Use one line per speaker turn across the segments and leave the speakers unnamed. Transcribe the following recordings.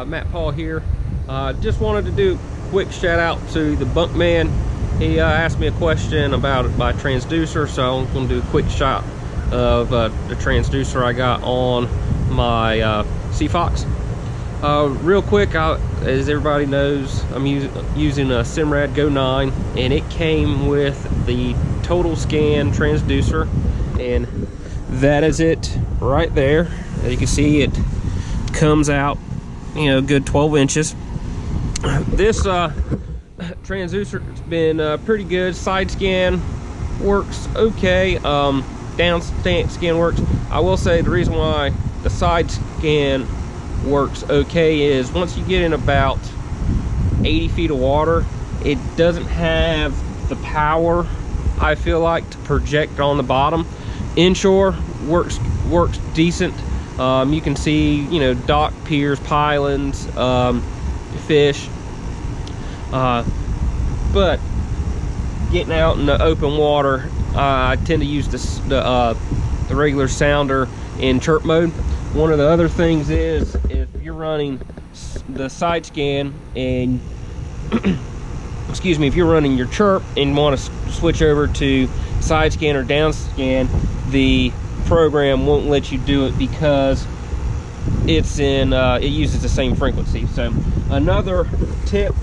Matt Paul here. Just wanted to do a quick shout out to the Bunk man. He asked me a question about my transducer, so I'm going to do a quick shot of the transducer I got on my Sea Fox. Real quick, as everybody knows, I'm using a Simrad Go9, and it came with the total scan transducer, and that is it right there. As you can see, it comes out, you know, good 12 inches. This transducer has been pretty good. Side scan works okay. Down scan works. I will say the reason why the side scan works okay is once you get in about 80 feet of water, it doesn't have the power, I feel like, to project on the bottom. Inshore works decent. You can see, you know, dock, piers, pilings, fish, but getting out in the open water, I tend to use the regular sounder in chirp mode. One of the other things is if you're running the side scan and excuse me, if you're running your chirp and want to switch over to side scan or down scan, the program won't let you do it because it's in it uses the same frequency. So another tip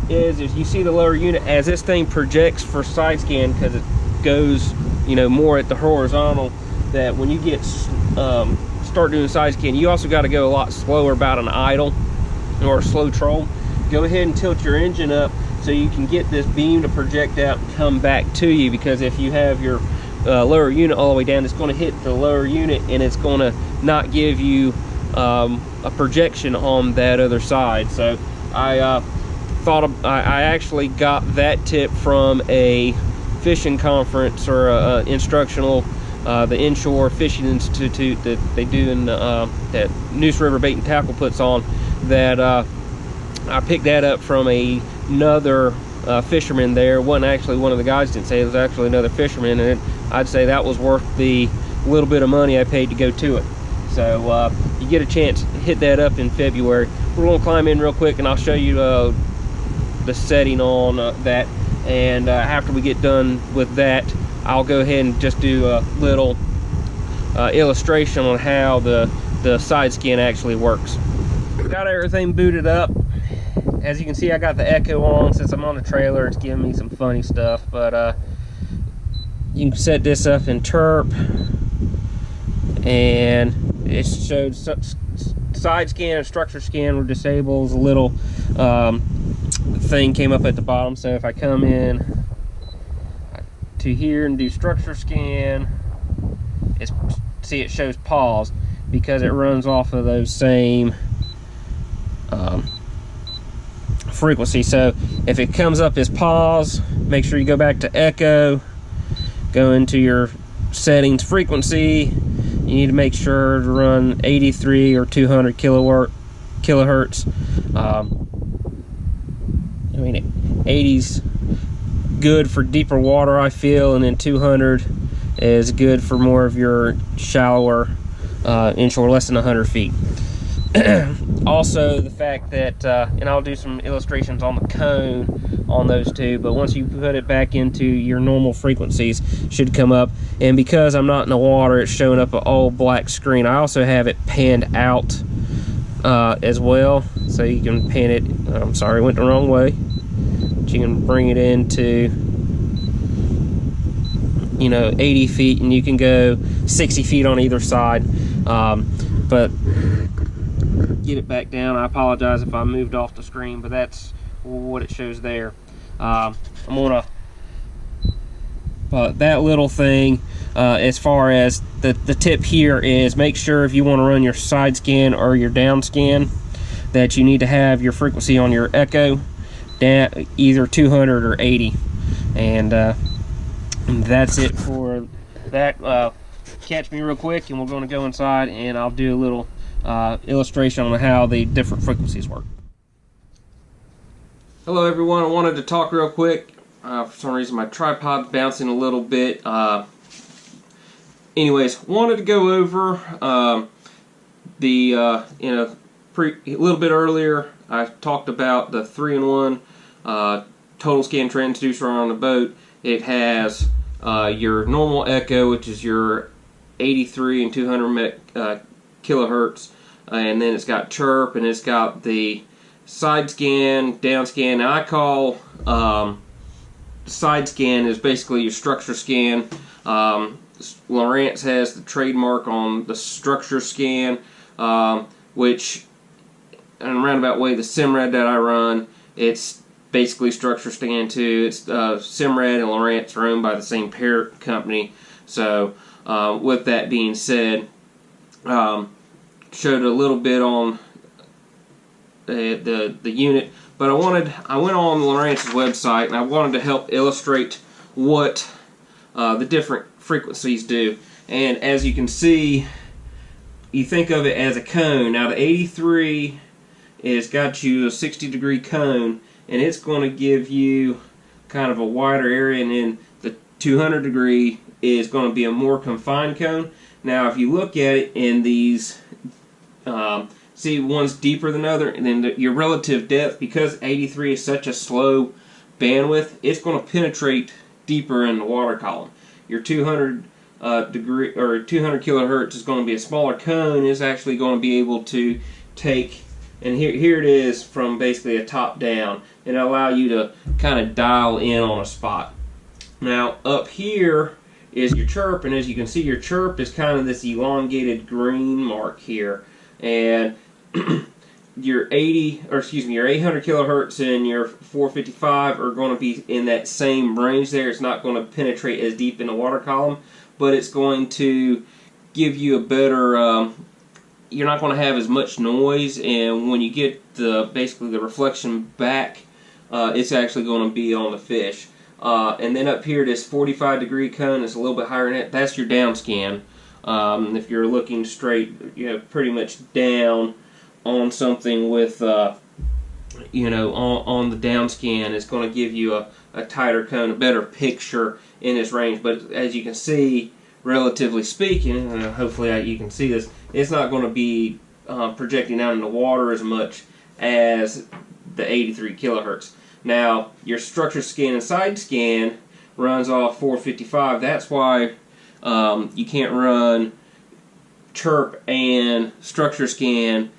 is if you see the lower unit, as this thing projects for side scan because it goes, you know, more at the horizontal, that when you get start doing side scan, you also got to go a lot slower about an idle or a slow troll. Go ahead and tilt your engine up so you can get this beam to project out and come back to you, because if you have your lower unit all the way down, it's going to hit the lower unit and it's going to not give you a projection on that other side. So I actually got that tip from a fishing conference or a instructional, the Inshore Fishing Institute that they do in that Noose River Bait and Tackle puts on. That I picked that up from another fisherman there. It wasn't actually one of the guys, didn't say it was actually another fisherman, and I'd say that was worth the little bit of money I paid to go to it. So you get a chance, hit that up in February. We're going to climb in real quick and I'll show you the setting on that, and after we get done with that, I'll go ahead and just do a little illustration on how the side scan actually works. Got everything booted up. As you can see, I got the echo on. Since I'm on the trailer, it's giving me some funny stuff, but you can set this up in chirp, and it showed side scan and structure scan were disabled. A little thing came up at the bottom. So if I come in to here and do structure scan, see it shows paused because it runs off of those same frequency. So if it comes up as pause, make sure you go back to echo, go into your settings frequency. You need to make sure to run 83 or 200 kilohertz. I mean, 80's good for deeper water, I feel, and then 200 is good for more of your shallower inshore, less than 100 feet. Also, the fact that, and I'll do some illustrations on the cone on those two, but once you put it back into your normal frequencies, should come up. And because I'm not in the water, it's showing up an all black screen. I also have it panned out as well, so you can pan it. I'm sorry, I went the wrong way. But you can bring it into, you know, 80 feet, and you can go 60 feet on either side. But get it back down. I apologize if I moved off the screen, but that's what it shows there. I'm gonna that little thing, as far as the tip here is, make sure if you want to run your side scan or your down scan, that you need to have your frequency on your echo down either 200 or 80, and that's it for that. Catch me real quick and we're going to go inside and I'll do a little illustration on how the different frequencies work. Hello everyone, I wanted to talk real quick. For some reason my tripod's bouncing a little bit. Anyways, wanted to go over the in a a little bit earlier, I talked about the 3-in-1 total scan transducer on the boat. It has your normal echo, which is your 83 and 200 kilohertz, and then it's got chirp, and it's got the side scan, down scan. Now I call side scan is basically your structure scan. Lowrance has the trademark on the structure scan, which in a roundabout way, the Simrad that I run, it's basically structure scan too. It's Simrad and Lowrance are owned by the same parent company. So with that being said, showed a little bit on the unit, but I went on Lowrance's website and I wanted to help illustrate what the different frequencies do. And as you can see, you think of it as a cone. Now the 83 is got you a 60-degree cone, and it's going to give you kind of a wider area, and then the 200-degree is going to be a more confined cone. Now if you look at it in these, see one's deeper than the other, and then your relative depth, because 83 is such a slow bandwidth, it's going to penetrate deeper in the water column. Your 200 degree or 200 kilohertz is going to be a smaller cone. It's actually going to be able to take, and here it is from basically a top down, and it'll allow you to kind of dial in on a spot. Now up here is your chirp, and as you can see, your chirp is kind of this elongated green mark here, and your 800 kilohertz and your 455 are going to be in that same range there. It's not going to penetrate as deep in the water column, but it's going to give you a better, you're not going to have as much noise, and when you get basically the reflection back, it's actually going to be on the fish. And then up here, this 45-degree cone is a little bit higher than that. That's your down scan. If you're looking straight, pretty much down on something with, on the down scan, it's going to give you a tighter cone, a better picture in this range. But as you can see, relatively speaking, hopefully you can see this, it's not going to be projecting out in the water as much as the 83 kilohertz. Now, your structure scan and side scan runs off 455. That's why you can't run chirp and structure scan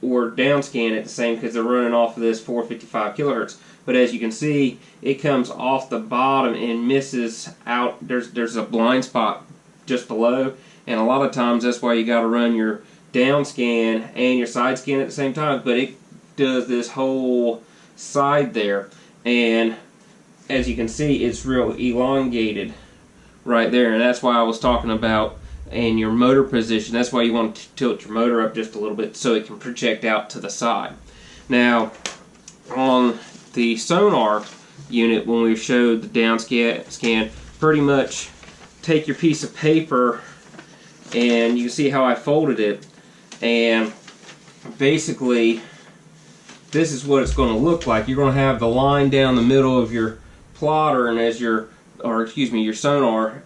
or down scan at the same, because they're running off of this 455 kilohertz. But as you can see, it comes off the bottom and misses out. There's a blind spot just below, and a lot of times that's why you got to run your down scan and your side scan at the same time. But it does this whole side there, and as you can see, it's real elongated right there, and that's why I was talking about in your motor position. That's why you want to tilt your motor up just a little bit so it can project out to the side. Now on the sonar unit, when we showed the down scan, pretty much take your piece of paper, and you can see how I folded it, and basically this is what it's going to look like. You're going to have the line down the middle of your plotter, and as your sonar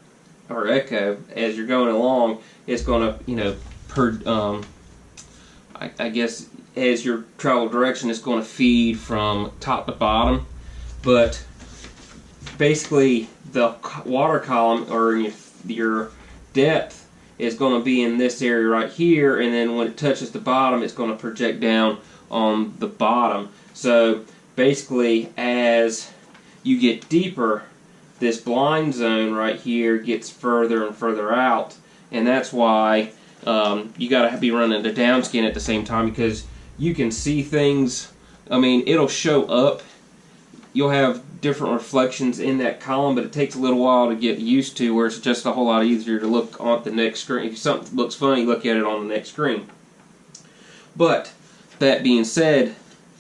or echo, as you're going along, it's going to, I guess as your travel direction, it's going to feed from top to bottom. But basically, the water column or your depth is going to be in this area right here, and then when it touches the bottom, it's going to project down on the bottom. So basically, as you get deeper, this blind zone right here gets further and further out, and that's why you got to be running the down scan at the same time, because you can see things. I mean, it'll show up. You'll have different reflections in that column, but it takes a little while to get used to, where it's just a whole lot easier to look on the next screen. If something looks funny, look at it on the next screen. But that being said,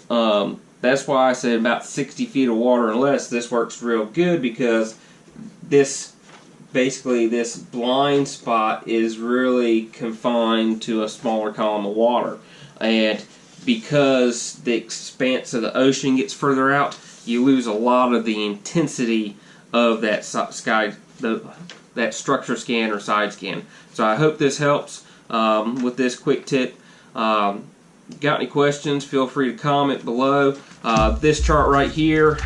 that's why I said about 60 feet of water and less, this works real good, because this blind spot is really confined to a smaller column of water. And because the expanse of the ocean gets further out, you lose a lot of the intensity of that that structure scan or side scan. So I hope this helps with this quick tip. got any questions, feel free to comment below. This chart right here,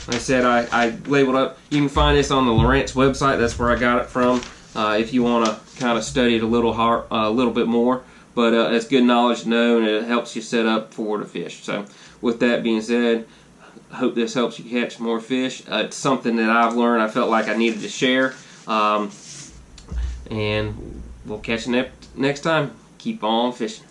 like I said, I labeled up. You can find this on the Lowrance website. That's where I got it from. If you want to kind of study it a little bit more, but it's good knowledge to know, and it helps you set up for the fish. So, with that being said, I hope this helps you catch more fish. It's something that I've learned. I felt like I needed to share, and we'll catch you next time. Keep on fishing.